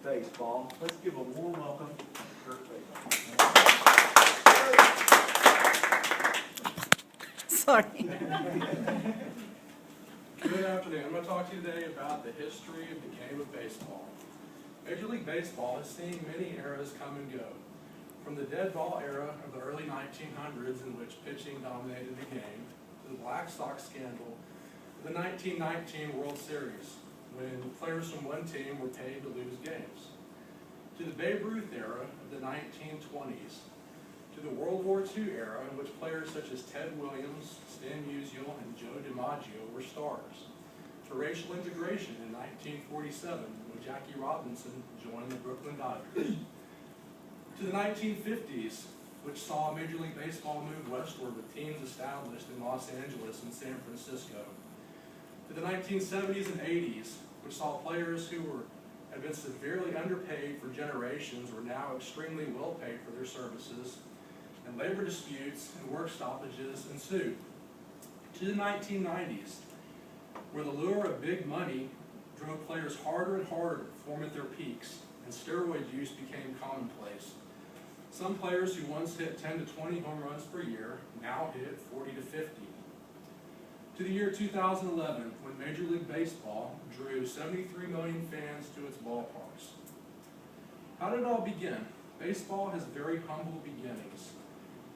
baseball. Let's give a warm welcome to Kirk Bateman. Sorry. Good afternoon. I'm going to talk to you today about the history of the game of baseball. Major League Baseball has seen many eras come and go. From the dead ball era of the early 1900s, in which pitching dominated the game, to the Black Sox scandal of the 1919 World Series, when players from one team were paid to lose games, to the Babe Ruth era of the 1920s, to the World War II era, in which players such as Ted Williams, Stan Musial, and Joe DiMaggio were stars, to racial integration in 1947, when Jackie Robinson joined the Brooklyn Dodgers, to the 1950s, which saw Major League Baseball move westward with teams established in Los Angeles and San Francisco, to the 1970s and 80s, which saw players who had been severely underpaid for generations were now extremely well paid for their services, and labor disputes and work stoppages ensued, to the 1990s, where the lure of big money drove players harder and harder to perform at their peaks, and steroid use became commonplace. Some players who once hit 10 to 20 home runs per year now hit 40 to 50. To the year 2011, when Major League Baseball drew 73 million fans to its ballparks. How did it all begin? Baseball has very humble beginnings.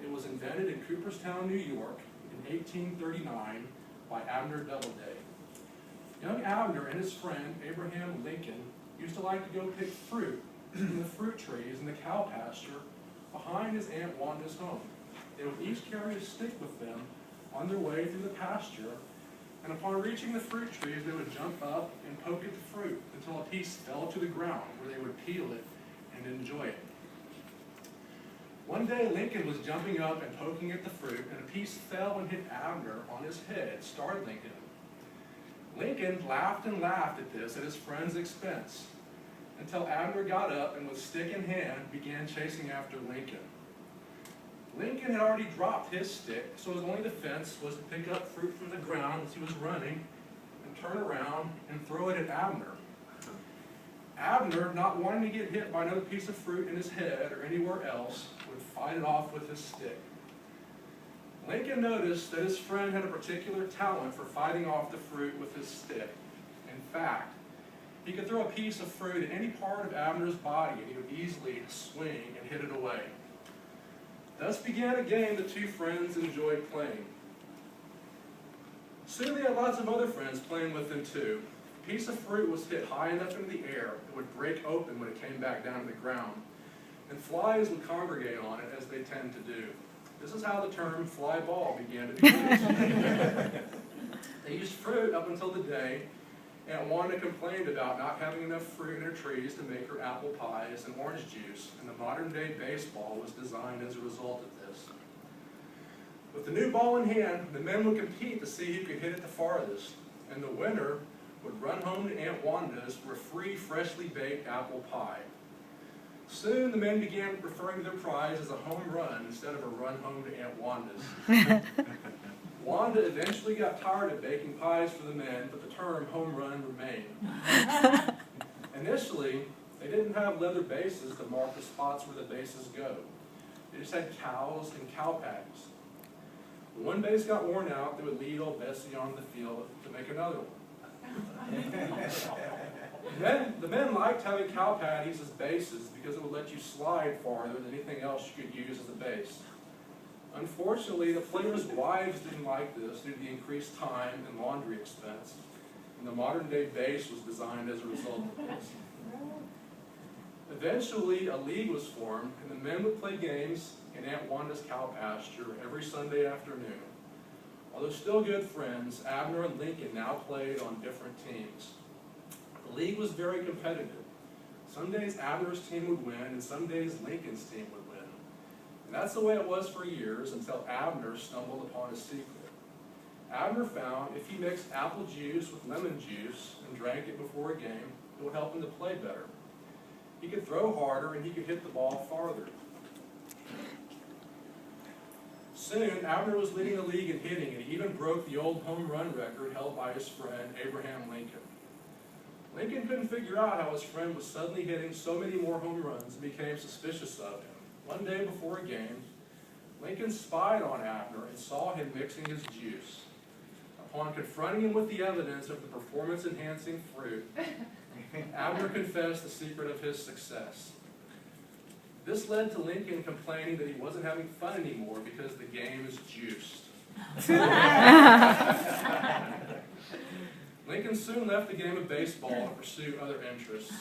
It was invented in Cooperstown, New York in 1839 by Abner Doubleday. Young Abner and his friend Abraham Lincoln used to like to go pick fruit from the fruit trees in the cow pasture behind his Aunt Wanda's home. They would each carry a stick with them on their way through the pasture, and upon reaching the fruit trees, they would jump up and poke at the fruit until a piece fell to the ground, where they would peel it and enjoy it. One day, Lincoln was jumping up and poking at the fruit, and a piece fell and hit Abner on his head, startling him. Lincoln laughed and laughed at this at his friend's expense, until Abner got up and with stick in hand began chasing after Lincoln. Lincoln had already dropped his stick, so his only defense was to pick up fruit from the ground as he was running and turn around and throw it at Abner. Abner, not wanting to get hit by another piece of fruit in his head or anywhere else, would fight it off with his stick. Lincoln noticed that his friend had a particular talent for fighting off the fruit with his stick. In fact, he could throw a piece of fruit at any part of Abner's body and he would easily swing and hit it away. Thus began a game the two friends enjoyed playing. Soon they had lots of other friends playing with them too. A piece of fruit was hit high enough into the air it would break open when it came back down to the ground, and flies would congregate on it as they tend to do. This is how the term fly ball began to be used. They used fruit up until the day Aunt Wanda complained about not having enough fruit in her trees to make her apple pies and orange juice, and the modern-day baseball was designed as a result of this. With the new ball in hand, the men would compete to see who could hit it the farthest, and the winner would run home to Aunt Wanda's for a free, freshly baked apple pie. Soon the men began referring to their prize as a home run instead of a run home to Aunt Wanda's. Wanda eventually got tired of baking pies for the men, but the term home run remained. Initially, they didn't have leather bases to mark the spots where the bases go. They just had cows and cow patties. When one base got worn out, they would lead old Bessie on the field to make another one. The men liked having cow patties as bases because it would let you slide farther than anything else you could use as a base. Unfortunately, the players' wives didn't like this due to the increased time and laundry expense, and the modern-day base was designed as a result of this. Eventually, a league was formed, and the men would play games in Aunt Wanda's cow pasture every Sunday afternoon. Although still good friends, Abner and Lincoln now played on different teams. The league was very competitive. Some days Abner's team would win, and some days Lincoln's team would win. And that's the way it was for years until Abner stumbled upon a secret. Abner found if he mixed apple juice with lemon juice and drank it before a game, it would help him to play better. He could throw harder and he could hit the ball farther. Soon, Abner was leading the league in hitting, and he even broke the old home run record held by his friend Abraham Lincoln. Lincoln couldn't figure out how his friend was suddenly hitting so many more home runs and became suspicious of him. One day before a game, Lincoln spied on Abner and saw him mixing his juice. Upon confronting him with the evidence of the performance-enhancing fruit, Abner confessed the secret of his success. This led to Lincoln complaining that he wasn't having fun anymore because the game is juiced. Lincoln soon left the game of baseball to pursue other interests.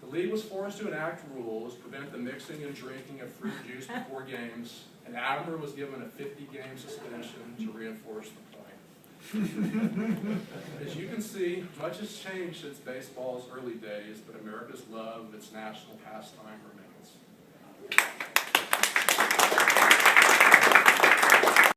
The league was forced to enact rules to prevent the mixing and drinking of fruit juice before games, and Abner was given a 50-game suspension to reinforce the point. As you can see, much has changed since baseball's early days, but America's love of its national pastime remains.